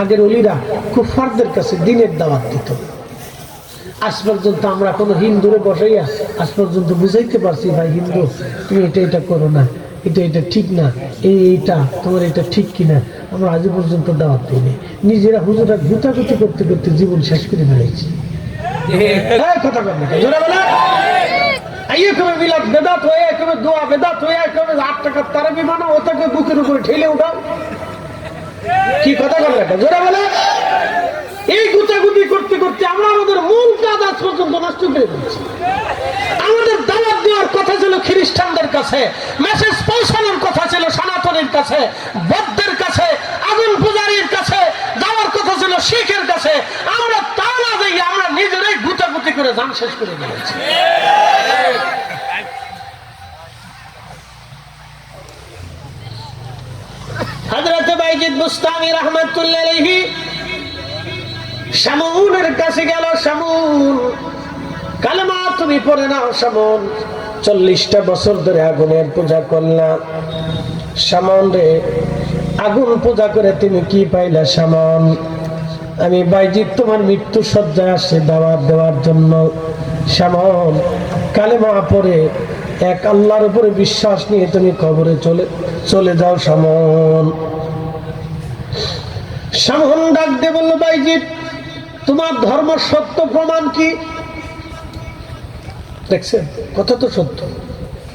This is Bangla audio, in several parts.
আগের ওলিরা কুফারদের কাছে দ্বীনের দাওয়াত দিত। আজ পর্যন্ত আমরা কোনো হিন্দুরে বসাইয়া আজ পর্যন্ত বুঝাইতে পারছি, ভাই হিন্দু তুমি এটা এটা করো না, এটা এটা ঠিক না, এইটা তোমার এটা ঠিক কিনা, আমরা আজ পর্যন্ত দাওয়াত দিইনি। নিজেরা হুজুরা গুতাগুতি করতে করতে জীবন শেষ করে ফেলেছি। কথা বল না, জোরে বলে এইরকম মিলাদ বেদাত হয়ে, এরকম দোয়া বেদাত হয়ে, এরকম 8 টাকার তারাবি বানাও, ওটাকে বুকের উপরে ঠেলে উঠাও। কি কথা বল না, জোরে বলে। এই গুতাগুতি করতে করতে আমরা আমাদের মূল কাজ আজ পর্যন্ত নষ্ট করে দিচ্ছি। আমাদের দাওয়াত দেওয়ার কথা ছিল খ্রিস্টানদের কাছে, মেসেজ পৌঁছানোর কথা ছিল সনাতনের কাছে, বৌদ্ধের কাছে, আগুন পূজারীর কাছে, যাওয়ার কথা ছিল শিখের কাছে। আমরা তা না যাই, আমরা নিজেরাই গুতাগুতি করে জান শেষ করে দিয়েছি। হযরত বাইজিদ বুস্তামি রাহমাতুল্লাহ আলাইহি শামউনের কাছে গেল। শামউন, কালেমা তুমি পড়ে নাও। শামউন, 40টা বছর ধরে আগুনের পূজা করলাম। শামউন রে, আগুন পূজা করে তুমি কি পাইলা? শামউন, আমি বাইজিদ তোমার মৃত্যু সজ্জায় আসছে দাওয়াত দেওয়ার জন্য। শামউন, কালেমা পড়ে এক আল্লাহর উপরে বিশ্বাস নিয়ে তুমি কবরে চলে যাও। শামউন, শামউন ডাক দিয়ে বলল, বাইজিদ তোমার ধর্ম সত্য, প্রমাণ কি? দেখছেন কথা তো সত্য,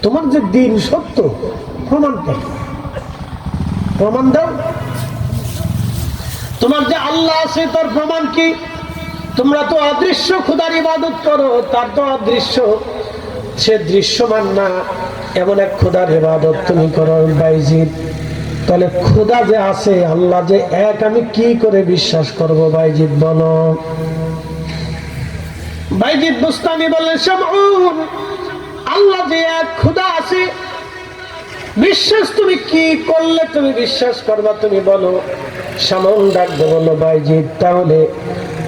তোমার যে দিন সত্য, প্রমাণ কি? প্রমাণ দাও। তোমার যে আল্লাহ আছে তার প্রমাণ কি? তোমরা তো অদৃশ্য খোদার ইবাদত করো, তার তো অদৃশ্য, সে দৃশ্যমান না এমন এক খোদার ইবাদত তুমি করো। বাইজিদ, তাহলে খোদা যে আছে, আল্লাহ যে এক, আমি কি করে বিশ্বাস করব? বাইজিদ বলো। বাইজিদ বুস্তামি বললেন, শামউন, আল্লাহ যে এক, খোদা আছে, বিশ্বাস তুমি কি করলে তুমি বিশ্বাস করবা, তুমি বলো। শামউন ডাক দিয়ে বলল, বাইজিদ তাহলে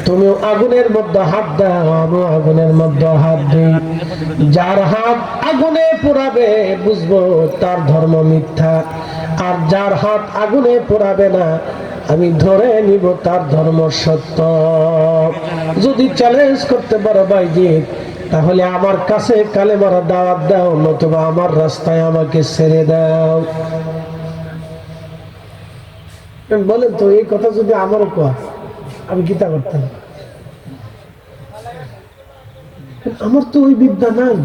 তুমি আগুনের মধ্যে হাত দাও, আমি আগুনের মধ্যে হাত দিই। যার হাত আগুনে পোড়াবে বুঝবো তার ধর্ম মিথ্যা, আর যার হাত আগুনে পোড়াবে না আমি ধরে নিব তার ধর্ম সত্য। যদি চ্যালেঞ্জ করতে পারো বাইজিদ, তাহলে আমার কাছে কালেমার দাওয়াত দাও, নতুবা আমার রাস্তায় আমাকে ছেড়ে দাও। বলেন তো, এই কথা যদি আমারও কয়, আমি কি তা করতাম? আমার তো ওই বিদ্যা নাই,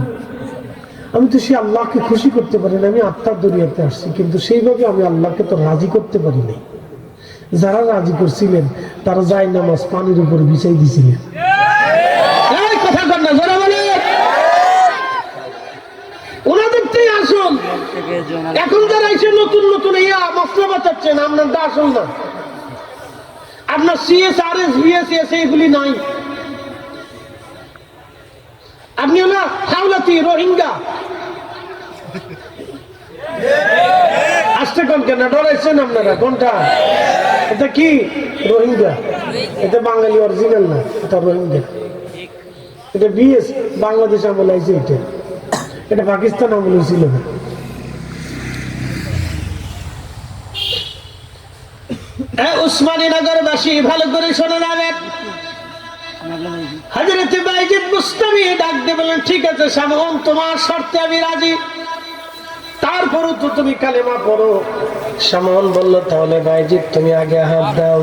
আমি তো সে আল্লাহকে খুশি করতে পারি না। আমি আত্মার দুনিয়াতে আসছি, কিন্তু সেইভাবে আমি আল্লাহকে তো রাজি করতে পারি নাই। যারা রাজি করছিলেন তারা যায় নামাজ পানির উপর বিছাই দিছিলেন। কথা কর না, যারা বলে ওনাদেরটাই আসল। এখন যারা এসে নতুন নতুন মশলা বাঁচাচ্ছেন, আপনার দা আসল না। আপনার CSRS VSS এইগুলি নাই। আপনি হলো হাওলাতি রোহিঙ্গা। আসতে কোন কেন ডরাইছেন আপনারা? কোনটা? এটা কি রোহিঙ্গা? এটা বাঙালি অরিজিনাল না, এটা রোহিঙ্গা। এটা BS বাংলাদেশ আমলে আইছে, এটা পাকিস্তান আমলে ছিল না। উসমানী নগরবাসী ভালো করে শোনা যাবে। হযরত বাইজিদ বুস্তামি ডাক দিয়ে বলেন, ঠিক আছে শামউন, তোমার শর্তে আমি রাজি, তারপরও তো তুমি কালেমা পড়ো। শামউন বলল, তাহলে বাইজিদ তুমি আগে হাত দাও।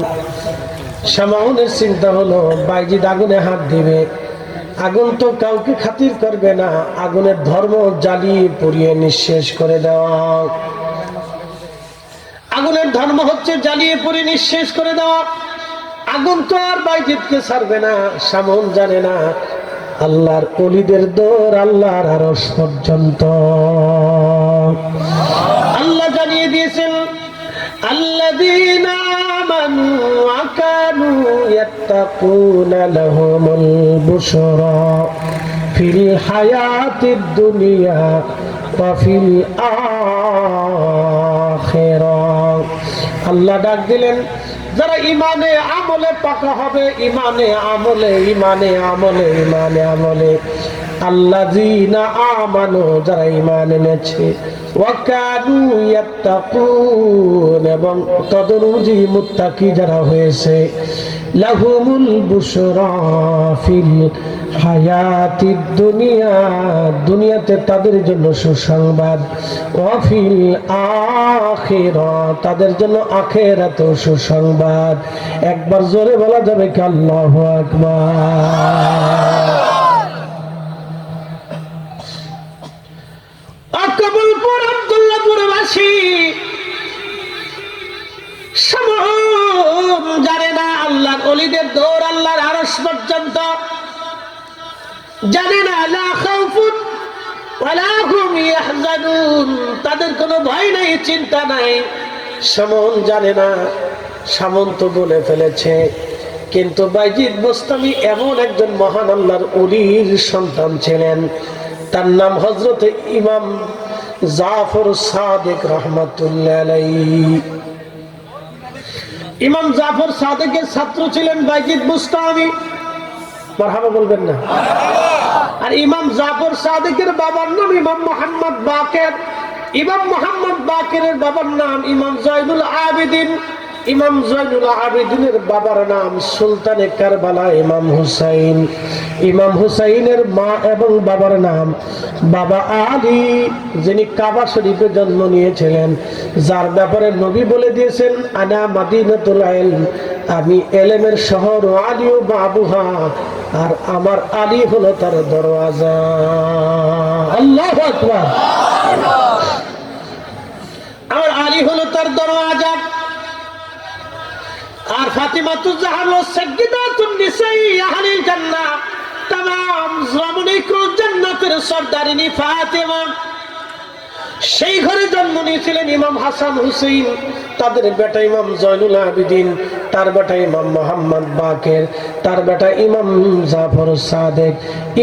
শামউনের চিন্তা হলো, বাইজিদ আগুনে হাত দিবে, আগুন তো কাউকে খাতির করবে না, আগুনের ধর্ম জ্বালিয়ে পুড়িয়ে নিঃশেষ করে দেওয়া। আগুনের ধর্ম হচ্ছে জ্বালিয়ে পুড়িয়ে নিঃশেষ করে দেওয়া। আগুন তো আর বাইজিদকে ছাড়বে না। শামউন জানে না আল্লাহর ওলিদের দৌড় আল্লাহর আরশ পর্যন্ত। আল্লাহ জানিয়ে দিয়েছেন, আল্লাযীনা আমানু ওয়া কানু ইয়াত্তাকুনা লাহুমুল বুশরা ফিল হায়াতিদ দুনিয়া ওয়া ফিল আখিরাহ। আল্লাহ ডাক দিলেন, যারা ইমানে আমলে পাকা হবে, ইমানে আমলে আল্লাযীনা আমানু, যারা ঈমান এনেছে, ওয়া কানু ইয়াত্তাকুন, এবং তদনুযায়ী মুত্তাকি যারা হয়েছে, লাহুমুল বুশরা ফিল হায়াতিদ দুনিয়া, দুনিয়াতে তাদের জন্য সুসংবাদ, ওয়া ফিল আখিরাত, তাদের জন্য আখিরাতেও সুসংবাদ। একবার জোরে বলা যাবে কি আল্লাহু আকবার। আকবলপুর আব্দুল্লাহপুরবাসী জানে না আল্লাহর ওলিদের দৌড় আল্লাহর আরশ পর্যন্ত, জানে না লা খাউফুন ওয়ালা হুম ইয়াহজানুন, তাদের কোনো ভয় নাই, চিন্তা নাই। সামন জানে না, সামন তো বলে ফেলেছে, কিন্তু বাইজিদ বোস্তামি এমন একজন মহান আল্লাহর ওলির সন্তান ছিলেন, তার নাম হযরত ইমাম জাফর সাদিক রাহমাতুল্লাহ আলাইহি। ইমাম জাফর সাদিকের ছাত্র ছিলেন বাইজিদ বুস্তামি, মারহাবা বলবেন না? আর ইমাম জাফর সাদিকের বাবার নাম ইমাম মুহাম্মদ বাকের, ইমাম মুহাম্মদ বাকেরের বাবার নাম ইমাম জয়নুল আবেদিন, ইমাম জয়নুল আবেদিনের বাবার নাম সুলতানে কারবালা ইমাম হুসাইন, ইমাম হুসাইনের মা এবং বাবার নাম বাবা আলী, যিনি কাবা শরীফে জন্ম নিয়েছিলেন, যার ব্যাপারে নবী বলে দিয়েছেন আনা মাদিনাতুল ইলম, আমি এলেমের শহর, আলীও বাবুহা, আর আমার আলী হলো তার দরওয়াজা। আল্লাহু আকবার। আমার আলী হলো তার দরওয়াজা। আর ফাতিমাতুজ জাহরা হলো সাইয়্যিদাতুন নিসাই আহলিল জান্নাহ, तमाम জমানে কো জান্নাতের সরদারিনী ফাতিমা। সেই ঘরে জন্ম নিয়েছিলেন ইমাম হাসান হুসাইন, তাদের বেটা ইমাম জয়নুল আবেদিন, তার বেটা ইমাম মুহাম্মদ বাকের, তার বেটা ইমাম জাফর সাদিক।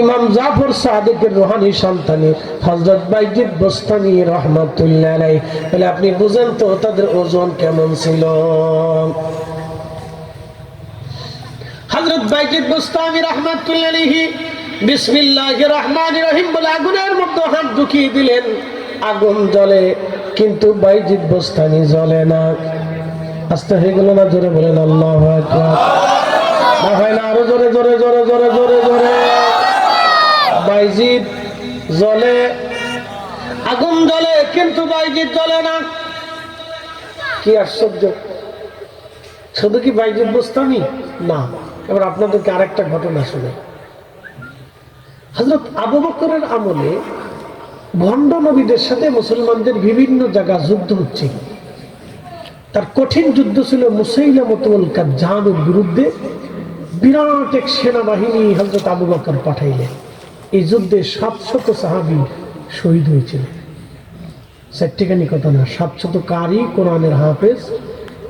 ইমাম জাফর সাদিকের রূহানি সন্তানি হযরত বাইজিদ বুস্তামি রাহমাতুল্লাহ আলাইহি। তাহলে আপনি বুঝেন তো তাদের ওজন কেমন ছিল। হযরত বাইজিদ বুস্তামি রাহমাতুল্লাহ আলাইহি বিসমিল্লাহির রহমানির রহিম বলে আগুনের মধ্যে হাত ঢুকিয়ে দিলেন, আগুন জ্বলে, কিন্তু বাইজিদ বুস্তামি জ্বলে না। আস্তে হয়ে গেল না? জোরে বলেন আল্লাহু আকবার। না হয় না? আরো জোরে জোরে জোরে জোরে জোরে জোরে। বাইজিদ জ্বলে, আগুন জ্বলে, কিন্তু বাইজিদ জ্বলে না। কি আশ্চর্য! শুধু কি বাইজিদ বুস্তামি না, এবার আপনাদেরকে আরেকটা ঘটনা শুনে। হযরত আবু বকরের আমলে ভণ্ড নবীদের সাথে মুসলমানদের বিভিন্ন জায়গা যুদ্ধ হচ্ছে। তার কঠিন যুদ্ধ ছিল মুসাইলামাতুল কাজ্জাবের বিরুদ্ধে। বিরাট এক সেনাবাহিনী হযরত আবু বকর পাঠাইলেন। এই যুদ্ধে 700 সাহাবী শহীদ হয়েছিলেন। চারটিখানি কথা না, 700 কারি, কোরআনের হাফেজ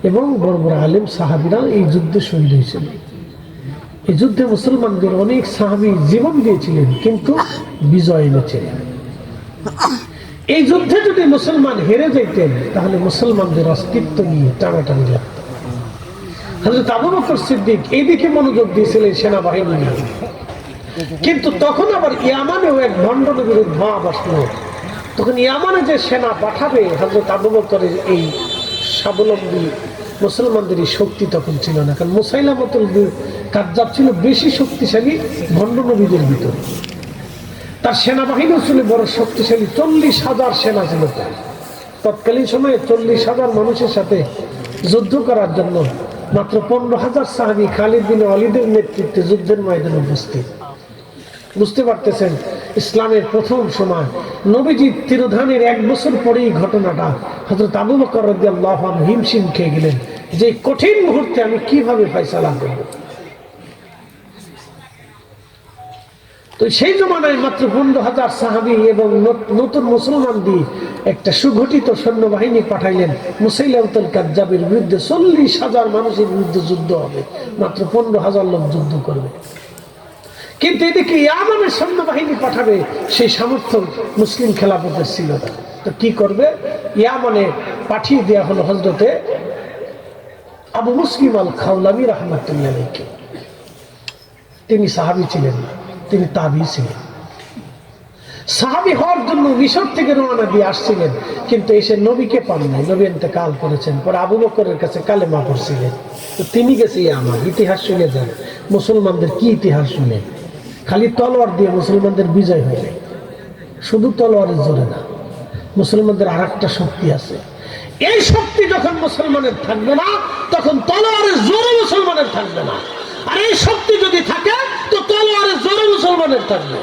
এবং বড় বড় আলেম সাহাবীরা এই যুদ্ধে শহীদ হয়েছিলেন। এই যুদ্ধে মুসলমানদের অনেক সাহাবী জীবন দিয়েছিলেন, কিন্তু বিজয় এনেছিলেন। এই যুদ্ধে যদি মুসলমান হেরে যেতেন তাহলে মুসলমানদের অস্তিত্ব নিয়ে টানাটানি লাগত। হযরত আবু বকর সিদ্দিক এইদিকে মনোযোগ দিয়েছিলেন সেনাবাহিনী নিয়ে, কিন্তু তখন আবার ইয়ামানেও এক ভণ্ড নবীর ভাব আসলো। তখন ইয়ামানে যে সেনা পাঠাবে হযরত আবু বকরের এই স্বাবলম্বী মুসলমানদের এই শক্তি তখন ছিল না, কারণ মুসাইলামাতুল কাজ্জাব ছিল বেশি শক্তিশালী ভণ্ড নবীদের ভিতরে। তার সেনাবাহিনী ছিল বড় শক্তিশালী, 40,000 সেনা ছিল তার। তৎকালীন সময়ে 40,000 মানুষের সাথে যুদ্ধ করার জন্য মাত্র 15,000 সাহাবী খালিদ বিন ওয়ালিদের নেতৃত্বে যুদ্ধের ময়দানে উপস্থিত। বুঝতে পারতেছেন, ইসলামের প্রথম সময় নবীজির তিরোধানের 1 বছর পরেই ঘটনাটা। হযরত আবু বকর রাদিয়াল্লাহু আনহু হিমশিম খেয়ে গেলেন যে কঠিন মুহূর্তে আমি কিভাবে ফয়সালা করব। তো সেই জমানায় মাত্র 15,000 সাহাবী এবং নতুন মুসলমান দিয়ে একটা সুগঠিত সৈন্যবাহিনী পাঠাইলেন মুসাইলামাতুল কাজ্জাবের বিরুদ্ধে। 40,000 মানুষের বিরুদ্ধে যুদ্ধ হবে, মাত্র 15,000 লোক যুদ্ধ করবে। কিন্তু এদিকে ইয়ামানের সৈন্যবাহিনী পাঠাবে, সেই সামর্থ্য মুসলিম খেলাফতের ছিল না। তো কি করবে? ইয়ামানে পাঠিয়ে দেওয়া হলো হযরতে আবু মুসলিম আল খাওলামি রাহমাতুল্লাহ আলাইহি। তিনি সাহাবী ছিলেন না, তিনি তাবী ছিলেন। সাহাবী হওয়ার জন্য মিশর থেকে রওনা দিয়ে আসছিলেন, কিন্তু এসে নবীকে পান নাই, নবী ইন্তেকাল করেছেন। পরে আবু বকরের কাছে কালেমা পড়ছিলেন, তো তিনি গেছে আমার ইতিহাস শুনে যান। মুসলমানদের কি ইতিহাস শুনে, খালি তলোয়ার দিয়ে মুসলমানদের বিজয় হয় নাই, শুধু তলোয়ারের জোরে না, মুসলমানদের আর একটা শক্তি আছে। এই শক্তি যখন মুসলমানের থাকবে না, তখন তলোয়ারের জোরে মুসলমানের থাকবে না। আর এই শক্তি যদি থাকে, তো তলোয়ারের জোরে মুসলমানের থাকবে।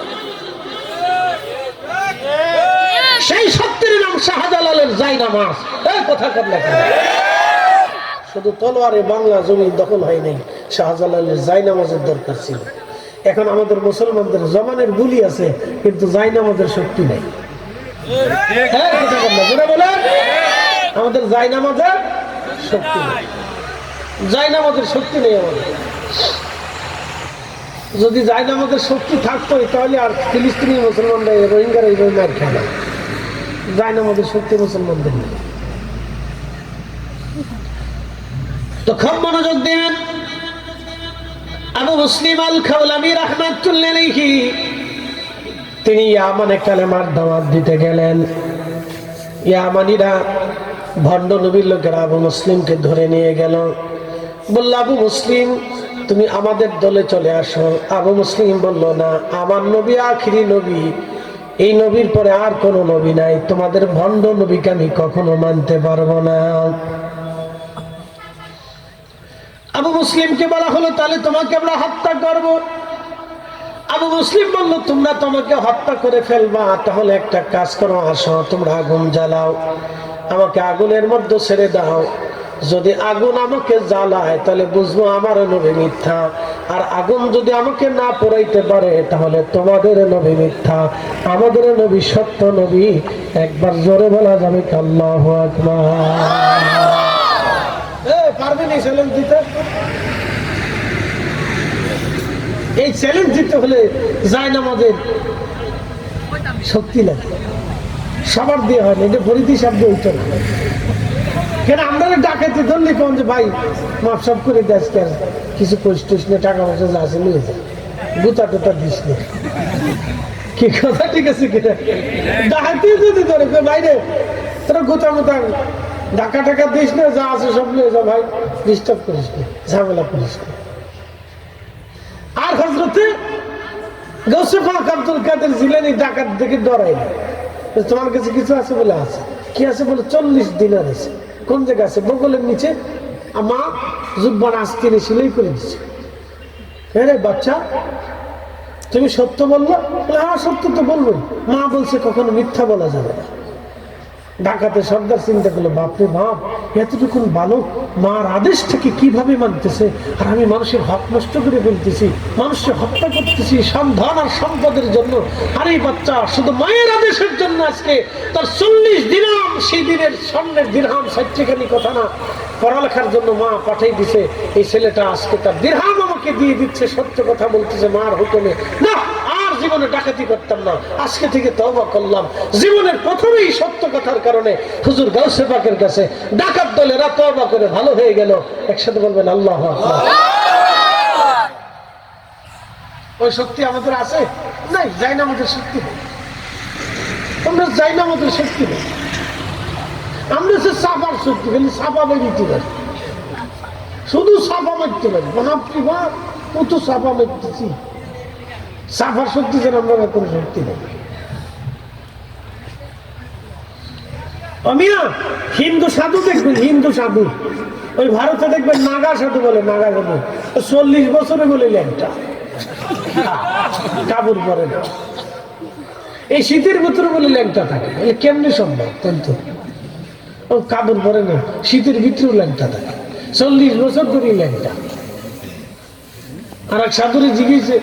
সেই শক্তির নাম শাহজালালের জায়নামাজ। এই কথা কর না, শুধু তলোয়ারে বাংলা জমি দখল হয় নাই, শাহজালালের জায়নামাজের দরকার ছিল। এখন আমাদের মুসলমানদের জমানের গুলি আছে, কিন্তু জায়নামাজের শক্তি নেই। আমাদের জায়নামাজের শক্তি নেই, জায়নামাজের শক্তি নেই আমাদের। যদি জায়নামাজের শক্তি থাকতো, তাহলে আর ফিলিস্তিনি মুসলমানরা রোহিঙ্গারা এইভাবে মার খায় না। জায়নামাজের শক্তি মুসলমানদের নেই। তো খুব মনোযোগ দিবেন। আবু মুসলিম আল খাওলামি রাহমাতুল্লাহ আলাইহি তিনি ইয়ামানে কালেমার দাওয়াত দিতে গেলেন। ইয়ামানিরা ভণ্ড নবীর লোকেরা আবু মুসলিমকে ধরে নিয়ে গেল, বলল আবু মুসলিম তুমি আমাদের দলে চলে আসো। আবু মুসলিম বলল না, আমার নবী আখিরি নবী, এই নবীর পরে আর কোনো নবী নাই, তোমাদের ভণ্ড নবীকে আমি কখনো মানতে পারবো না। আবু মুসলিমকে বলা হলো তাহলে তোমাকে আমরা হত্যা করব। আবু মুসলিম বলল তোমরা তোমাকে হত্যা করে ফেলবা, তাহলে একটা কাজ করো, আসো তোমরা আগুন জ্বালাও, আমাকে আগুনের মধ্যে ছেড়ে দাও। যদি আগুন আমাকে জ্বালায় তাহলে বুঝবো আমার নবী মিথ্যা, আর আগুন যদি আমাকে না পোড়াইতে পারে তাহলে তোমাদের নবী মিথ্যা, আমাদের নবী সত্য নবী। একবার জোরে বলা যাবে আল্লাহু আকবার। পারবেন এই চ্যালেঞ্জ দিতে? এই চ্যালেঞ্জ দিতে হলে জায়নামাজের শক্তি লাগে, সবার দিয়ে হয় না, এটা ফরিদি শব্দ হইতো না। কেন আমরা ডাকাইতে ধরলে কোন যে ভাই মাপ সাপ করে দেশ, কিছু কষ্ট না, টাকা পয়সা যা আছে নিয়ে যায়, গুতা টুতা দিস না, কি কথা ঠিক আছে কিনা? ডাকাতি যদি ধরে বাইরে তোরা গোতা মোতা ঢাকা টাকা দিস না, যা আছে সব নিয়ে যা ভাই, ডিস্টার্ব করিস না, ঝামেলা করিস না। আর হযরতে গৌসে পাক আব্দুল কাদের জিলানী ডাকাত দেখে ডরাই না, তোমার কাছে কিছু আছে বলে আছে। কি আছে বলে? 40 দিনার আছে। কোন জায়গা আছে? বগলের নিচে। মা জুব্বান আস্তিনে সিলাই করে দিচ্ছে। হ্যাঁ রে বাচ্চা, তুমি সত্য বললো? হ্যাঁ সত্য তো বলবোই। মা বলছে কখনো মিথ্যা বলা যাবে না। ডাকাতে সর্দার চিন্তা করলো, বাপরে বাপ, এতটুকুন বালক মার আদেশ থেকে কিভাবে মানতেছে, আর আমি মানুষের হক নষ্ট করে ফেলতেছি, মানুষকে হত্যা করতেছি সব ধন আর সম্পদের জন্য। আর এই বাচ্চা শুধু মায়ের আদেশের জন্য আজকে তার 40 দিরহাম, সেই দিনের স্বর্ণের দিরহাম, সাইট্রিখানি কথা না, পড়ালেখার জন্য মা পাঠাই দিছে। এই ছেলেটা আজকে তার দিরহাম আমাকে দিয়ে দিচ্ছে, সত্য কথা বলতেছে মার হুকুমে। না, জীবনে ডাকাতি করতাম না, আজকে থেকে তওবা করলাম। জীবনের প্রথমেই সত্য কথার কারণে হুজুর গাউসে পাকের কাছে ডাকাত দলেরা তওবা করে ভালো হয়ে গেল। একসাথে বলবেন আল্লাহু আকবার। ওই শক্তি আমাদের আছে? নাই, যাই না আমাদের শক্তি নেই। আমরা যাই না আমাদের শক্তি নেই। আমরা সে সাফার শক্তি, খালি সাফা বেরিয়ে পারি, শুধু সাফা মারতে পারি। বাপরে বাপ, কত সাফা মারতেছি, সাফার শক্তি যেন আমরা কোনো শক্তি নেই। অমিয়া হিন্দু সাধু দেখবেন, হিন্দু সাধু ওই ভারতে দেখবেন নাগা সাধু বলে, নাগা সাধু 40 বছরে বলে ল্যাংটা, কাপড় পরে না। এই শীতের ভিতরে বলে ল্যাংটা থাকে, কেমনি সম্ভব? কিন্তু ও কাপড় পরে না, শীতের ভিতরেও ল্যাংটা থাকে, 40 বছর ধরে ল্যাংটা। আর এক সাধুরে জিজ্ঞেসে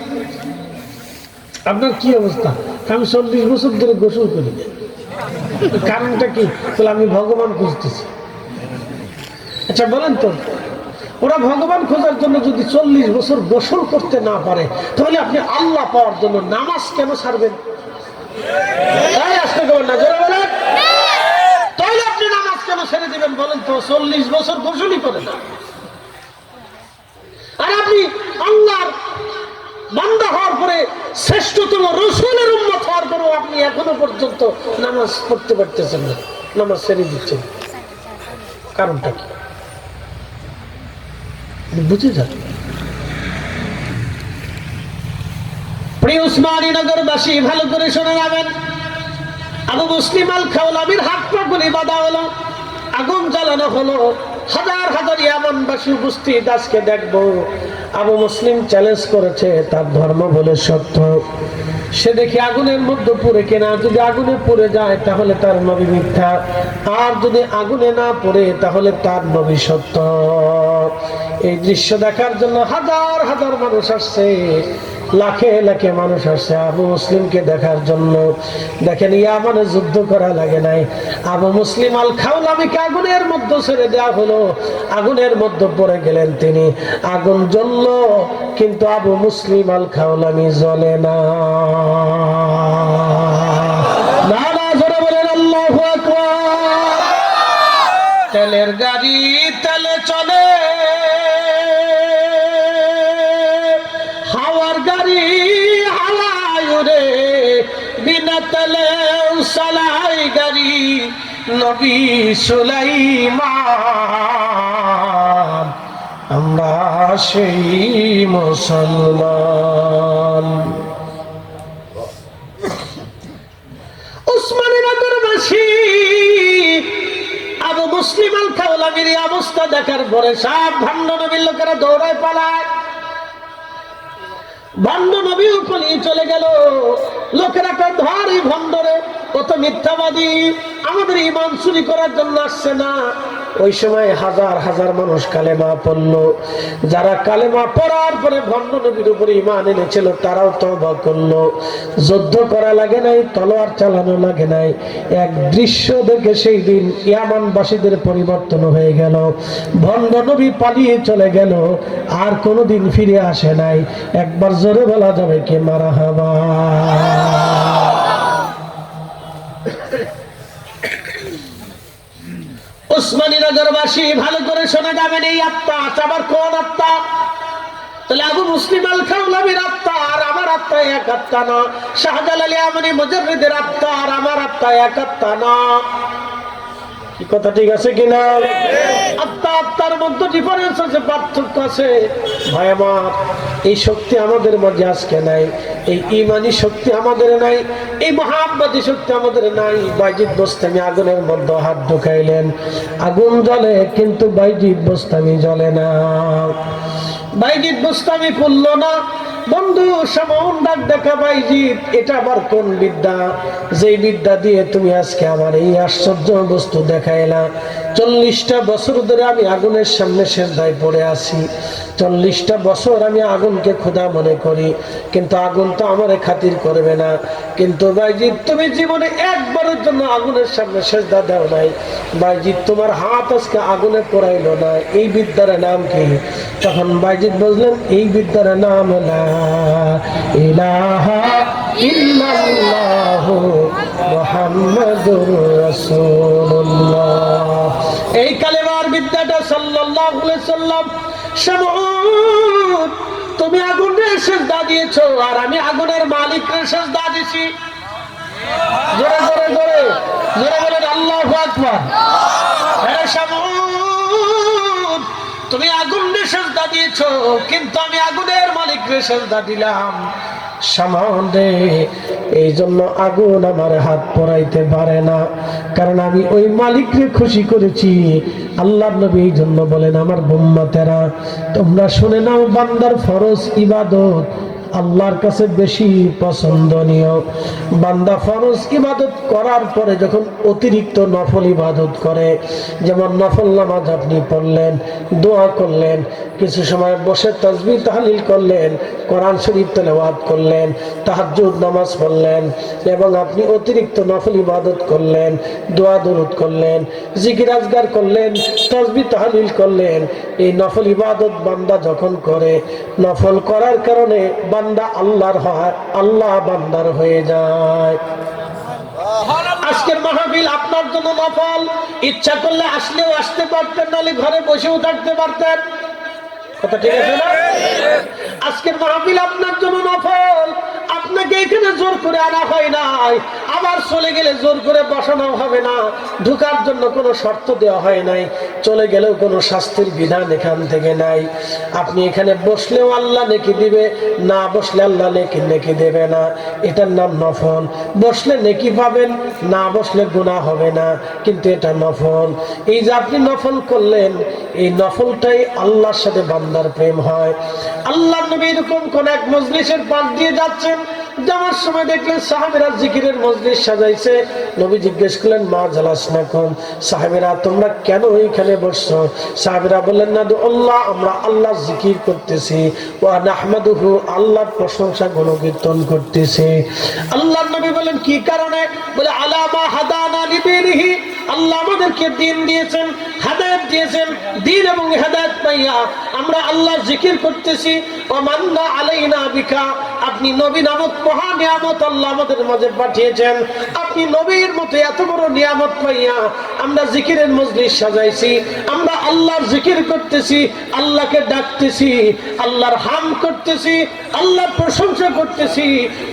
আপনার কি অবস্থা? আমি 40 বছর ধরে গোসল করি। কারণটা কি? বলে আমি ভগবান খুঁজতেছি। আচ্ছা বলেন তো, ওরা ভগবান খোঁজার জন্য যদি 40 বছর গোসল করতে না পারে, তাহলে আপনি আল্লাহ পাওয়ার জন্য নামাজ কেন ছাড়বেন? তাহলে আপনি নামাজ কেন ছেড়ে দিবেন বলেন তো? 40 বছর গোসলই করে না। আর আপনি আল্লাহর বান্দা হওয়ার পরে শেষ শ্রেষ্ঠতম রাসূলের উম্মত হওয়ার পরেও আপনি এখনো পর্যন্ত নামাজ পড়তে পারতেছেন না, নামাজ ছেড়ে দিচ্ছেন, কারণটা কি বুঝে যান। প্রিয় উসমানীনগরবাসী ভালো করে শুনে যাবেন, আবু মুসলিম আল খাওলামির হাত পা গুলি বাঁধা হলো, আগুন জ্বালানো হলো, হাজার হাজার ইয়ামানবাসী উপস্থিত। আজকে দেখবো আবু মুসলিম চ্যালেঞ্জ করেছে তার ধর্ম বলে সত্য, সে দেখি আগুনের মধ্যে পুড়ে কিনা, যদি আগুনে পুড়ে যায় তাহলে তার নবী মিথ্যা, আর যদি আগুনে না পড়ে তাহলে তার নবী সত্য। এই দৃশ্য দেখার জন্য হাজার হাজার মানুষ আসছে, লাখে লাখে মানুষ আসছে আবু মুসলিমকে দেখার জন্য। দেখেন ইয়ামানে যুদ্ধ করা লাগে নাই, আবু মুসলিম আল খাওলামিকে আগুনের মধ্যে ছেড়ে দেওয়া হলো, আগুনের মধ্যে পড়ে গেলেন তিনি। আগুন জ্বলল কিন্তু আবু মুসলিম আল খাওলামি জ্বলে না। আল্লাহু আকবার। তেলের গাড়ি তেলে চলে, হাওয়ার গাড়ি হাওয়ায় উড়ে, বিনা তেলে চালাই গাড়ি নবী সুলাইমান, আমরা সেই মুসলমান। উসমানীনগরবাসী আবু মুসলিম আল খাওলামির অবস্থা দেখার পরে সব ভণ্ড নবীর লোকেরা দৌড়ায় পালায়, ভণ্ড নবীও পালিয়ে চলে গেল। লোকেরা কয় ধর এই ভণ্ডরে, কত মিথ্যাবাদী, আমাদের ঈমান চুরি করার জন্য আসছে না। ওই সময় হাজার হাজার মানুষ কালেমা পড়লো, যারা কালেমা পড়ার পরে ভণ্ড নবীর উপরে ঈমান এনেছিল তারাও তওবা করলো। যুদ্ধ করা লাগে নাই, তলোয়ার চালানো লাগে নাই, এক দৃশ্য দেখে সেই দিন ইয়ামানবাসীদের পরিবর্তন হয়ে গেল। ভণ্ড নবী পালিয়ে চলে গেল, আর কোনোদিন ফিরে আসে নাই। একবার জোরে বলা যাবে কি মারহাবা। উসমানীনগরবাসী ভালো করে শোনা যাবেন, এই আত্মা আবার কোন আত্মা? তাহলে আবু মুসলিম আল খাওলামির আত্মা আর আমার আত্মা এক আত্মা না, শাহজালাল ইয়ামানি মুজাররিদের আত্মা আর আমার আত্মা এক আত্মা না। কি কথা ঠিক আছে কিনা? আত্মা আত্মার মধ্যে ডিফারেন্স আছে, পার্থক্য আছে। ভাই আমার, এই শক্তি আমাদের মধ্যে আজকে নাই, এই ঈমানি শক্তি আমাদের নাই, এই মুহাব্বতি শক্তি আমাদের নাই। বাইজিদ বোস্তামি আগুনের মধ্যে হাত ঢুকাইলেন, আগুন জ্বলে কিন্তু বাইজিদ বোস্তামি জ্বলে না। বাইজিদ বোস্তামি করল না। বন্ধু সামন ডাক দেখা, বাইজিদ এটা আবার কোন বিদ্যা, যেই বিদ্যা দিয়ে তুমি আজকে আমার এই আশ্চর্য বস্তু দেখাইলা? 40টা বছর ধরে আমি আগুনের সামনে সেজদায় পড়ে আছি, 40টা বছর আমি আগুনকে খোদা মনে করি, কিন্তু আগুন তো আমারে খাতির করবে না। কিন্তু বাইজিদ তুমি জীবনে একবারের জন্য আগুনের সামনে সেজদা দাও নাই, বাইজিদ তোমার হাত আজকে আগুনে পোড়াইলো না, এই বিদ্যার নাম কি? তখন বাইজিদ বললেন, এই বিদ্যার নাম লা ইলাহা ইল্লাল্লাহু মুহাম্মাদুর রাসূলুল্লাহ। এই কালেমার বিদ্যাটা সাল্লাল্লাহু আলাইহি সাল্লাম। শামউন, তুমি আগুনে সেজদা দিয়েছো আর আমি আগুনের মালিককে সেজদা দিছি। জোরে জোরে জোরে জোরে বলেন আল্লাহু আকবার। আরে শামউন, তুমি আগুনে সেজদা দিয়েছো কিন্তু আমি আগুনের মালিককে সেজদা দিলাম। শামউন রে, এই জন্য আগুন আমার হাত পড়াইতে পারে না, কারণ আমি ওই মালিককে খুশি করেছি। আল্লাহর নবী এই জন্য বলেন, আমার উম্মতেরা তোমরা শুনে নাও, বান্দার ফরজ ইবাদত আল্লাহর কাছে বেশি পছন্দনীয়। বান্দা ফরজ ইবাদত করার পরে যখন অতিরিক্ত নফল ইবাদত করে, যেমন নফল নামাজ আপনি পড়লেন, দোয়া করলেন, কিছু সময় বসে তাসবিহ তাহলিল করলেন, কোরআন শরীফ তেলাওয়াত করলেন, তাহাজ্জুদ নামাজ পড়লেন, এবং আপনি অতিরিক্ত নফল ইবাদত করলেন, দোয়া দরুদ করলেন, জিকির আজগার করলেন, তাসবিহ তাহলিল করলেন। এই নফল ইবাদত বান্দা যখন করে, নফল করার কারণে বান্দা আল্লাহর হয়, আল্লাহ বান্দার হয়ে যায়। আজকের মাহফিল আপনার জন্য নফল, ইচ্ছা করলে আসলেও আসতে পারতেন, নাহলে ঘরে বসেও থাকতে পারতেন। কথা ঠিক আছে না? আজকের মাহফিল আপনার জন্য নফল, আপনাকে এখানে জোর করে আনা হয় নাই, আবার চলে গেলে জোর করে বসানো হবে না, ঢোকার জন্য কোনো শর্ত দেওয়া হয় নাই, চলে গেলেও কোনো শাস্তির বিধান এখান থেকে নাই। আপনি এখানে বসলেও আল্লাহ নেকি দিবে, না বসলে আল্লাহ নেকি দেবে না। এটার নাম নফল। বসলে নেকি পাবেন, না বসলে গুনাহ হবে না, কিন্তু এটা নফল। এই যে আপনি নফল করলেন, এই নফলটাই আল্লাহর সাথে বান্দার প্রেম হয়। আল্লাহ নবী এরকম কোন এক মজলিসের পাশ দিয়ে যাচ্ছেন, যাওয়ার সময় দেখলেন সাহাবীরা জিকিরের মজলিস সাজাইছে। নবী জিজ্ঞেস করলেন, মা জালাসনা কুম, সাহাবীরা তোমরা কেন এইখানে বসছো? সাহাবীরা বললেন, না আল্লাহ, আমরা আল্লাহর জিকির করতেছি, ওয়া নাহমাদুহু, আল্লাহর প্রশংসা গুণকীর্তন করতেছি। আল্লাহর নবী বলেন, কি কারণে? বলে, আলামা হাদানা লিদিনিহি, আল্লাহ আমাদেরকে দ্বীন দিয়েছেন, হেদায়েত দিয়েছেন, দ্বীন এবং হেদায়েত পাইয়া আমরা আল্লাহর জিকির করতেছি। ওয়া মান্না আলাইনা বিকা, আপনি নবী নামক মহা নিয়ামত আল্লাহ আমাদের মাঝে পাঠিয়েছেন। আপনি নবীর মতো এত বড় নিয়ামত পাইয়া আমরা জিকিরের মজলিস সাজাইছি, আমরা আল্লাহর জিকির করতেছি, আল্লাহকে ডাকতেছি, আল্লাহর হাম করতেছি, আল্লাহর প্রশংসা করতেছি।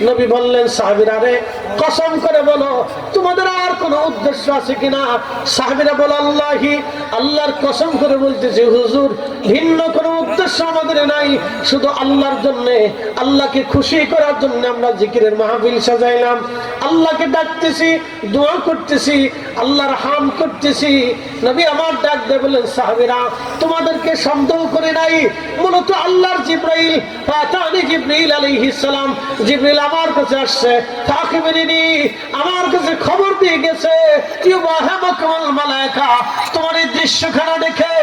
নবী বললেন, সাহাবীরা রে, কসম করে বলো তোমাদের আর কোনো উদ্দেশ্য আছে কিনা? সাহাবীরা বলে, আল্লাহি, আল্লাহর কসম করে বলতেছি হুজুর, ভিন্ন কোনো উদ্দেশ্য আমাদের নাই, শুধু আল্লাহর জন্য, আল্লাহকে খুশি করার জন্য আমরা জিকিরের মাহফিল সাজাইলাম, আল্লাহকে ডাকতেছি, দোয়া করতেছি, আল্লাহর হাম করতেছি। নবী আমার ডাক দিয়ে বলেন, সাহাবীরা তোমাদেরকে সন্দেহ করে নাই, মূলত আল্লাহর জিবরাইল, ফাতানি জিবরাইল আলাইহিস সালাম, জিবরাইল আমার কাছে আসছে, ফাকিবিনি, আমার কাছে খবর দিয়ে গেছে, ইউবাহামাকুল মালায়েকা, তোমার এই দৃশ্যখানা দেখে,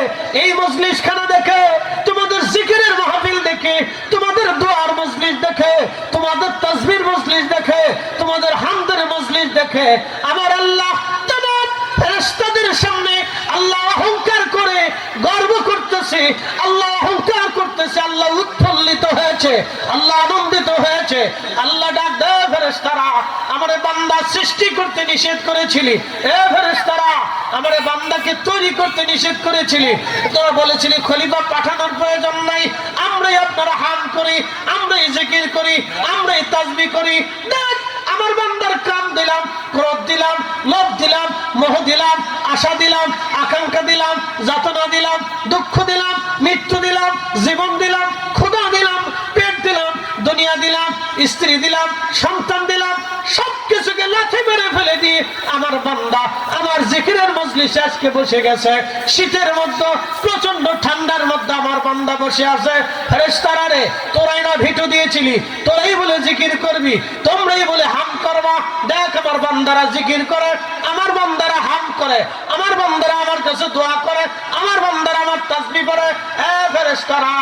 এই মজলিসখানা দেখে, তোমাদের জিকিরের মাহফিল দেখে, তোমাদের দোয়ার মজলিস দেখে, তোমাদের তাসবির মজলিস দেখে, তোমাদের হামদের মজলিস দেখে আমার আল্লাহ তমাম ফেরেশতাদের সামনে আল্লাহ অহংকার করে গর্ব করতেছে, আল্লাহ অহংকার করতেছে, আল্লাহ উৎফুল্লিত হয়েছে, আল্লাহ আনন্দিত হয়েছে। আল্লাহ ডাক দেয়, ফেরেশতারা, আমারে বান্দা সৃষ্টি করতে নিষেধ করেছিলি, এ ফেরেশতারা, আমারে বান্দাকে তৈরি করতে নিষেধ করেছিলি, তোরা বলেছিলি খলিফা পাঠানোর প্রয়োজন নাই, আমরাই আপনারা হাম করি, আমরাই জিকির করি, আমরাই তাসবিহ করি। দেখ, আমার বান্দার কাম দিলাম, ক্রোধ দিলাম, লোভ দিলাম, মোহ দিলাম, আশা দিলাম, আকাঙ্ক্ষা দিলাম, যাতনা দিলাম, দুঃখ দিলাম, মৃত্যু দিলাম, জীবন দিলাম, ক্ষুধা দিলাম, পেট দিলাম, দুনিয়া দিলাম, স্ত্রী দিলাম, সন্তান দিলাম, সবকিছুকে লাথি মেরে ফেলে দিয়ে আমার বান্দা আমার জিকিরের মজলিসে আজকে বসে গেছে। শীতের মধ্যে, প্রচন্ড ঠান্ডার মধ্যে আমার বান্দা বসে আছে। ফেরেশতারা রে, তোরাই না ভিটু দিয়েছিলি, তোরাই বলে জিকির করবি, তোমরাই বলে হাম করবা। দেখ, আমার বান্দারা জিকির করে, আমার বান্দারা হাম করে, আমার বান্দারা আমার কাছে দোয়া করে, আমার বান্দারা আমার তাসবিহ করে। এ ফেরেশতারা,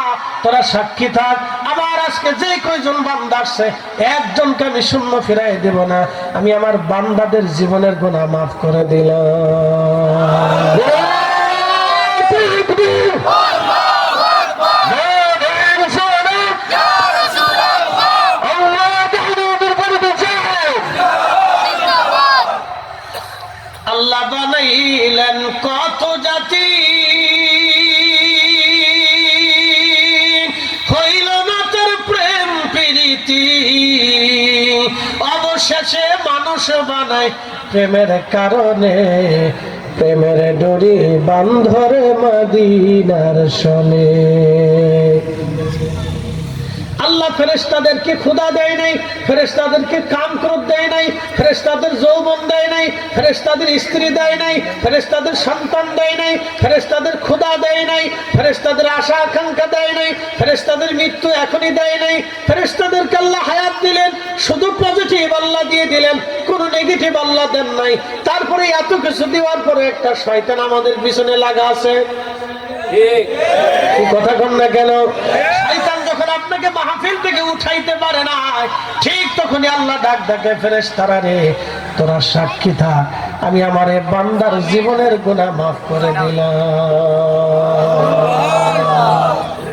তোরা সাক্ষী থাক, আমার আজকে যে কয়জন বান্দা আসছে, একজনকে আমি শূন্য ফিরাই দেব না, আমি আমার বান্দাদের জীবনের গুনাহ মাফ করে দিলাম। আল্লাহ বানাইলেন কত জাতি, হইল না তোর প্রেম প্রীতি, অবশেষে মানুষ বানায় প্রেমের কারণে, প্রেমের ডোরি বান্ধরে মদিনার শোনে। আল্লাহ ফেরেশতাদেরকে ক্ষুধা দেয় নাই, ফেরেশতাদেরকে কাম ক্রোধ দেয় নাই, ফেরেশতাদের যৌবন দেয় নাই, ফেরেশতাদের স্ত্রী দেয় নাই, ফেরেশতাদের সন্তান দেয় নাই, ফেরেশতাদের ক্ষুধা দেয় নাই, ফেরেশতাদের আশা আকাঙ্ক্ষা দেয় নাই, ফেরেশতাদের মৃত্যু এখনই দেয় নাই। ফেরেশতাদেরকে আল্লাহ হায়াত দিলেন, শুধু পজিটিভ আল্লাহ দিয়ে দিলেন, কোন নেগেটিভ আল্লাহ দেন নাই। তারপরে এত কিছু দেওয়ার পরে একটা শয়তান আমাদের পিছনে লাগা আছে। কথা কন না কেন? শয়তান যখন আপনাকে মাহফিল থেকে উঠাইতে পারে না, ঠিক তখনই আল্লাহ ডাক ডাকে, ফেরেশতারা রে, তোরা সাক্ষী থাক, আমি আমার বান্দার জীবনের গুনাহ মাফ করে দিলাম।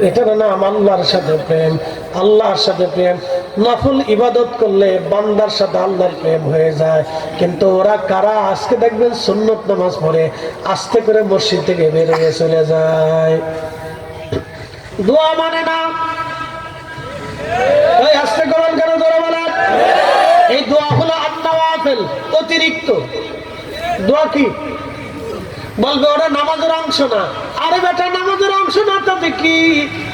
এটার নাম আল্লাহর সাথে প্রেম, আল্লাহর সাথে প্রেম। নফল ইবাদত করলে বান্দার সাথে আল্লাহর প্রেম হয়ে যায়। কিন্তু ওরা কারা? আজকে দেখবেন সুন্নত নামাজ পড়ে আস্তে করে মসজিদ থেকে বের হয়ে চলে যায়, দোয়া মানে না। আস্তে করেন কেন? জোরে বলেন। দোয়া কি? বলবে ওরা নামাজের অংশ না। আরে বেটা, নামাজের অংশ না তাতে কি?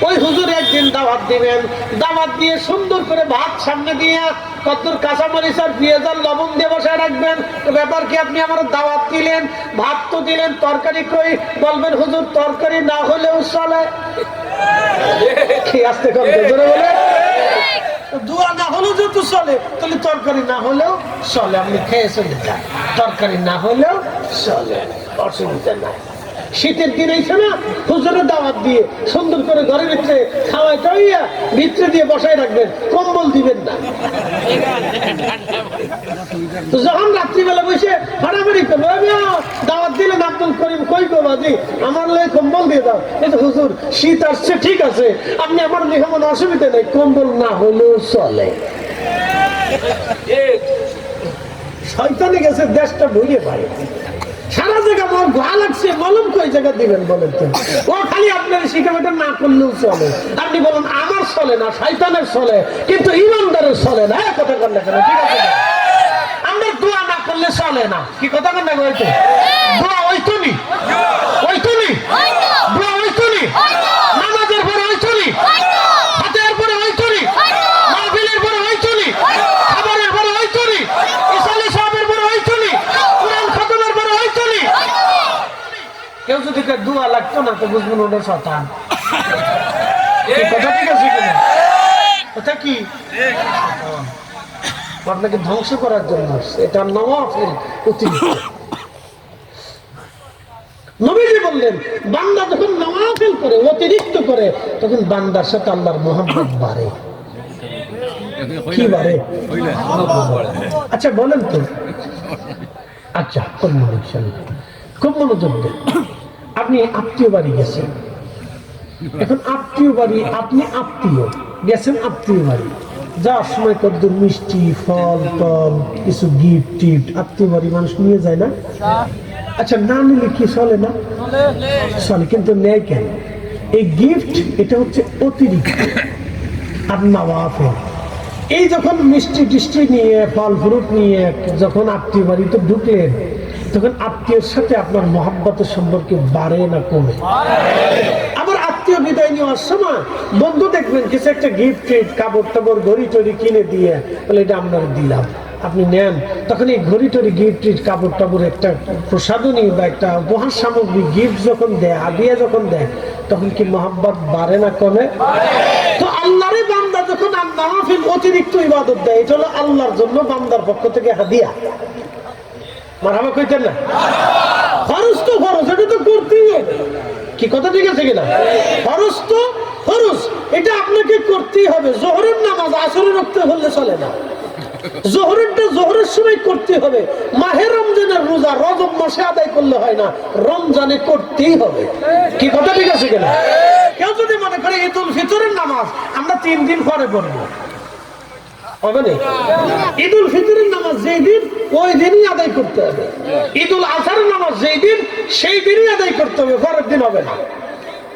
ওই হুজুর একদিন দাওয়াত দিবেন, দাওয়াত দিয়ে সুন্দর করে ভাত সামনে দিয়ে কতদূর কাঁচামরিচ আর পেঁয়াজ আর লবণ দিয়ে বসায় রাখবেন। ব্যাপার কি, আপনি আমার দাওয়াত দিলেন, ভাত তো দিলেন, তরকারি কই? বলবেন হুজুর তরকারি না হলেও চলে। কি আসতে করতে জোরে বলে, দোয়া না হলেও যেহেতু চলে, তাহলে তরকারি না হলেও চলে, আপনি খেয়ে চলে যান, তরকারি না হলেও চলে, অসুবিধা নাই। শীতের দিন এসে না হুজুরের দাওয়াত দিয়ে সুন্দর করে ঘরের ভিতরে খাওয়াই খাওয়াইয়া ভিতরে দিয়ে বসাই রাখবেন, কম্বল দিবেন না। যখন রাত্রিবেলা বসে হারাহারি করবো, দাওয়াত দিলেন আব্দুল করিম কই গো বাজি, আমার লাগে কম্বল দিয়ে দাও। এই হুজুর শীত আসছে, ঠিক আছে, আপনি আমার মেহমান, অসুবিধা নেই, কম্বল না হলেও চলে। শয়তানি গেছে দেশটা ভুলে পারে, সারা জায়গা ঘা লাগছে, মলম কই জায়গা দিবেন বলেন তো? ও খালি আপনার শিখাবেটা না করলেও চলে। আপনি বলেন আমার চলে না, শয়তানের চলে, কিন্তু ইমানদারের চলে না। কথা কর না কেন? ঠিক আছে, আমরা দোয়া না করলে চলে না। কি কথা কর না? হয়তো দোয়া হইতো নি, হইতো নি, দোয়া হইতো নি, নামাজের পরে হইতো নি, হাতের পরে হইতো নি, মাহফিলের পরে হইতো নি, খাবারের পরে হইতো নি, ইসালে সাহেবের পরে হইতো নি, কুরআন খতমের পরে হইতো নি। কেউ যদি দোয়া লাগতো না তো বুঝবেন ওটা শয়তান। কথা ঠিক আছে কিনা? কথা কি? আপনাকে ধ্বংস করার জন্য আসছে, এটা নওয়াফিল অতিরিক্ত। নবীজি বললেন বান্দা যখন নওয়াফিল করে, অতিরিক্ত করে, তখন বান্দার সাথে আল্লাহর মোহাম্মত বাড়ে। কি বাড়ে? আচ্ছা বলেন তো, আচ্ছা খুব মনোযোগ দেন। আপনি আত্মীয় বাড়ি গেছেন, এখন আত্মীয় বাড়ি, আপনি আত্মীয় গেছেন আত্মীয় বাড়ি, যাওয়ার সময় কতদূর মিষ্টি ফল টল কিছু গিফট টিফট আত্মীয় বাড়ি মানুষ নিয়ে যায় না? আচ্ছা, না নিলে কি চলে না? চলে, কিন্তু নেয় কেন? এই গিফট এটা হচ্ছে অতিরিক্ত। আর নওয়াফিল, এই যখন মিষ্টি টিষ্টি নিয়ে ফল ফ্রুট নিয়ে যখন আত্মীয় বাড়িতে ঢুকলেন, তখন আত্মীয়ের সাথে আপনার মহব্বতের সম্পর্কে বাড়ে না কমে? আবার আত্মীয় বিদায় নেওয়ার সময় বন্ধু দেখবেন কিছু একটা গিফট কাপড় টাপড় ঘড়ি টড়ি কিনে দিয়ে বলে এটা আপনার দিলাম, আপনি নেন। তখন এই ঘড়ি টড়ি গিফট কাপড় টাপড় একটা প্রসাধনী বা একটা উপহার সামগ্রী গিফট যখন দেয়, হাদিয়া যখন দেয়, তখন কি মহব্বত বাড়ে না কমে? তো আল্লাহরে বান্দা যখন নওয়াফিল অতিরিক্ত ইবাদত দেয়, এটা হলো আল্লাহর জন্য বান্দার পক্ষ থেকে হাদিয়া। মারহাবা কইতেন না? ফরজ তো ফরজ, এটা তো করতেই হবে। কি কথা ঠিক আছে কিনা? ফরজ তো ফরজ, এটা আপনাকে করতেই হবে। জোহরের নামাজ আসরে রাখতে হলে চলে না, জোহরেরটা জোহরের সময় করতে হবে। মাহে রমজানের রোজা রজব মাসে আদায় করলে হয় না, রমজানে করতেই হবে। কি কথা ঠিক আছে কিনা? কেউ যদি মনে করে ঈদুল ফিতরের নামাজ আমরা 3 দিন পরে পড়বো, হবে না। ঈদুল ফিতরের নামাজ যেই দিন ওই দিনই আদায় করতে হবে। ঈদুল আজহার নামাজ যেই দিন সেই দিনই আদায় করতে হবে, পরের দিন হবে না।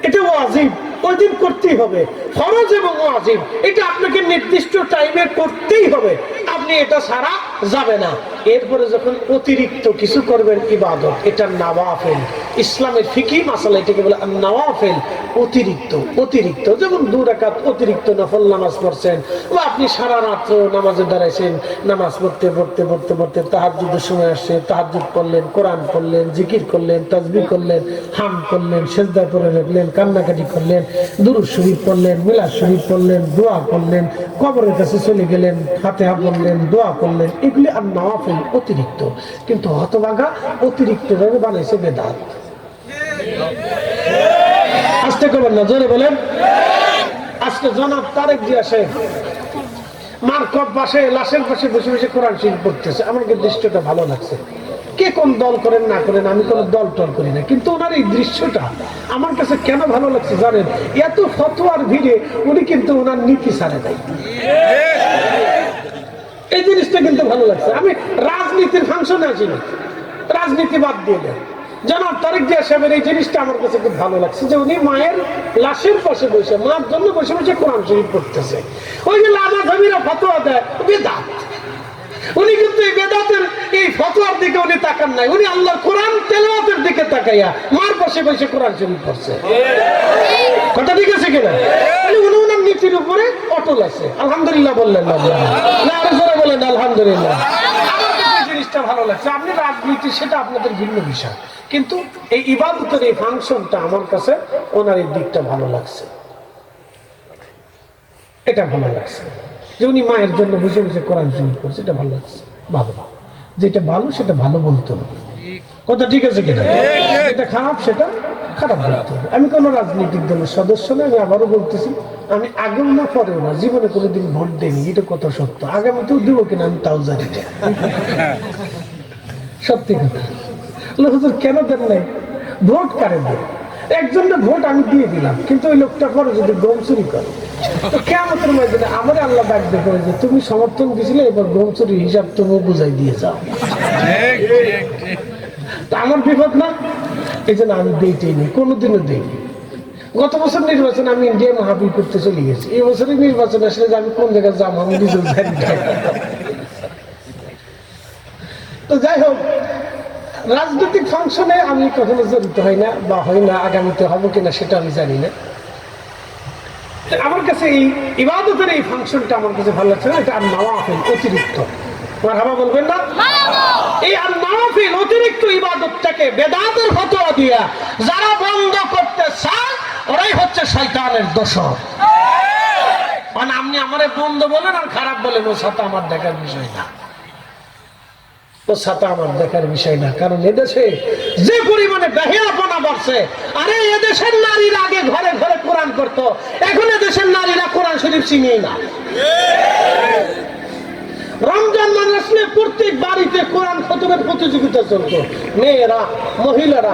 এটা ওয়াজিব, ওই দিন করতেই হবে। ফরজ এবং ওয়াজিব এটা আপনাকে নির্দিষ্ট টাইমে করতেই হবে, আপনি এটা ছাড়া যাবে না। এরপরে যখন অতিরিক্ত কিছু করবেন ইবাদত, এটা নওয়াফিল। ইসলামের ফিকহি মাসালা এটাকে বলে নওয়াফিল, অতিরিক্ত। অতিরিক্ত যেমন 2 রাকাত অতিরিক্ত নফল নামাজ পড়ছেন, বা আপনি সারা রাত্র নামাজে দাঁড়াইছেন, নামাজ পড়তে পড়তে পড়তে পড়তে তাহাজ্জুদের সময় আসছে, তাহাজ্জুদ করলেন, কোরআন পড়লেন, জিকির করলেন, তাসবিহ করলেন, হাম করলেন, সিজদা করে রাখলেন, কান্নাকাটি করলেন, দুরূদ শরীফ পড়লেন, মিলাদ শরীফ পড়লেন, দোয়া করলেন, কবরের কাছে চলে গেলেন, ফাতিহা পড়লেন, দোয়া করলেন, এগুলি আর নওয়াফিল অতিরিক্ত। কিন্তু হতভাগা অতিরিক্ত ভাবে বানাইছে বেদাত। আস্তে করবেন না, জোরে বলেন। আজকে জনাব তারেক জিয়া সাহেব মার্কট পাশে লাশের পাশে বসে বসে কোরআন শরীফ পড়তেছে, আমার দৃশ্যটা ভালো লাগছে। কে কোন দল করেন না করেন, আমি কোন দল টল করি না, কিন্তু ওনার এই দৃশ্যটা আমার কাছে কেন ভালো লাগছে জানেন? এত ফতোয়ার ভিড়ে উনি কিন্তু ওনার নীতি ছাড়ে নাই, এই জিনিসটা কিন্তু ভালো লাগছে। আমি রাজনীতির ফাংশনে আসিনি, রাজনীতি বাদ দিয়ে দেন। জনাব তারেক জিয়া সাহেবের এই জিনিসটা আমার কাছে খুব ভালো লাগছে, যে উনি মায়ের লাশের পাশে বসে, মার জন্য বসে বসে কোরআন শরীফ পড়তেছে। ওই যে লামা জমিরা ফতোয়া দেয় বিদআত, উনি কিন্তু এই বেদাতের এই ফতোয়ার দিকে উনি তাকান নাই, উনি আল্লাহর কোরআন তেলাওয়াতের দিকে তাকাইয়া মার পাশে বসে কোরআন শরীফ পড়ছে। কথা ঠিক আছে কিনা? উনি ওনার নীতির উপরে অটল আছে। আলহামদুলিল্লাহ বললেন না? আরো জোরে বলেন আলহামদুলিল্লাহ। আমার কাছে এই জিনিসটা ভালো লাগছে। আপনি রাজনীতি সেটা আপনাদের ভিন্ন বিষয়, কিন্তু এই ইবাদতের এই ফাংশনটা আমার কাছে ওনার এই দিকটা ভালো লাগছে, এটা ভালো লাগছে যে উনি মায়ের জন্য বসে বসে কোরআন শরীফ করছে, এটা ভালো লাগছে। ভালো, যেটা ভালো সেটা ভালো বলতে হবে। কথা ঠিক আছে কিনা? যেটা খারাপ সেটা খারাপ বলতে হবে। আমি কোনো রাজনৈতিক দলের সদস্য না, আমি আবারও বলতেছি, আমি আগেও না পরেও না, জীবনে কোনোদিন ভোট দেয়নি, এটা কত সত্য। আগামীতেও দেবো কিনা আমি তাও জানি না, সত্যি কথা। হুজুর কেন দেন নাই? ভোট কারে দেন? একজনের ভোট আমি দিয়ে দিলাম, কিন্তু ওই লোকটা পরে যদি গম চুরি করে তো কিয়ামতের ময়দানে আমার আল্লাহ ডাক দেখে যে তুমি সমর্থন দিছিলে, এবার গম চুরির হিসাব তুমিও বুঝাই দিয়ে যাও। তা আমার বিপদ না, এই জন্য আমি দিইতেই নেই, কোনোদিনও দিইনি। গত বছর নির্বাচন আমি ইন্ডিয়া মাহফিল করতে চলে গেছি, এই বছরের নির্বাচন আসলে যে আমি কোন জায়গায় যাবো আমি নিজেও জানি না। তো যাই হোক, রাজনৈতিক ফাংশনে আমি কখনো জড়িত হই না, বা হই না, আগামীতে হবো কিনা সেটা আমি জানি না। আমার কাছে এই ইবাদতের এই ফাংশনটা আমার কাছে ভালো লাগছে না, এটা আর নওয়াফিল অতিরিক্ত। মারহাবা বলবেন না? এই আর নওয়াফিল অতিরিক্ত ইবাদতটাকে বেদাতের ফতোয়া দিয়া যারা বন্ধ করতে চায় ওরাই হচ্ছে শয়তানের দোসর। মানে আপনি আমারে বন্ধ বলেন আর খারাপ বলেন, ও সাথে আমার দেখার বিষয় না, ও সাথে আমার দেখার বিষয় না। কারণ এদেশে যে পরিমাণে বেহিয়াপনা বাড়ছে, আরে এদেশের নারীরা আগে ঘরে ঘরে কোরআন করতো, এখন এদেশের নারীরা কোরআন শরীফ চিনেই না। রমজান মাস আসলে প্রত্যেক বাড়িতে কোরআন খতমের প্রতিযোগিতা চলতো, মেয়েরা মহিলারা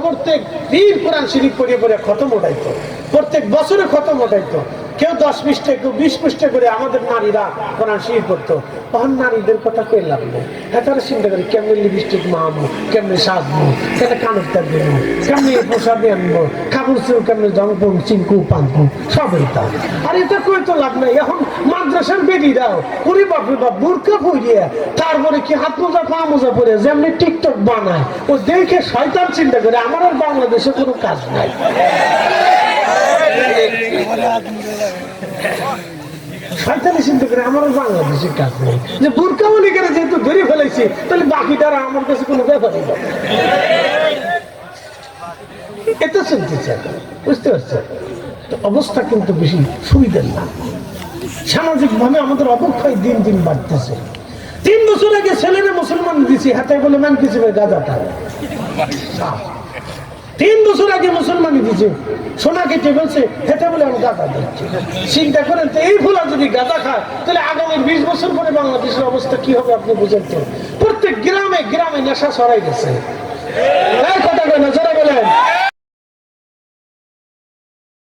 প্রত্যেক দিন কোরআন শরীফ পড়িয়ে পড়িয়ে খতম ওঠাইতো, প্রত্যেক বছরে খতম ওঠাইতো। কেউ 10 পৃষ্ঠা, কেউ 20 পৃষ্ঠা করে আমাদের নারীরা কোরআন শরীফ পড়তো। তখন নারীদের কথা কে লাভ নেই, হ্যাঁ তারা চিন্তা করে কেমনি লিপস্টিক মাহবো, কেমনি সাজবো, কেন কানের তার দেবো, কেমনি পোশাক আনবো, কাপড় চুল কেমনি জঙ্গল চিঙ্কু পাঙ্কু সব এটা। আর এটা কই তো লাভ নাই। এখন মাদ্রাসার বেদিরাও পুরি বাপরে বাপ বুরকা পরিয়ে তারপরে কি হাত মোজা পা মোজা পরে যেমনি টিকটক বানায়, ও দেখে শয়তান চিন্তা করে আমার আর বাংলাদেশে কোনো কাজ নাই। শয়তানি চিন্তা করে আমার বাংলাদেশের কাজ নেই, যে বুরকা মনে করে যেহেতু ধরে ফেলেছি তাহলে বাকিটারা আমার কাছে কোনো ব্যাপারই না। এটা শুনতে চাই, বুঝতে পারছেন? অবস্থা কিন্তু বেশি সুবিধার না। সামাজিক ভাবে আমাদের অবক্ষয় দিন দিন বাড়তেছে। 3 বছর আগে ছেলেরা মুসলমান দিছি, হাতে বলে মান কিছু গাঁজাটা। 3 বছর আগে মুসলমানই দিছে, সোনা কেটে বলছে হেতে বলে আমি গাঁজা দিচ্ছি। চিন্তা করেন তো, এই ফুলা যদি গাঁজা খায় তাহলে আগামী 20 বছর পরে বাংলাদেশের অবস্থা কি হবে আপনি বুঝেন তো? প্রত্যেক গ্রামে গ্রামে নেশা ছড়াই গেছে। কথা কয় না,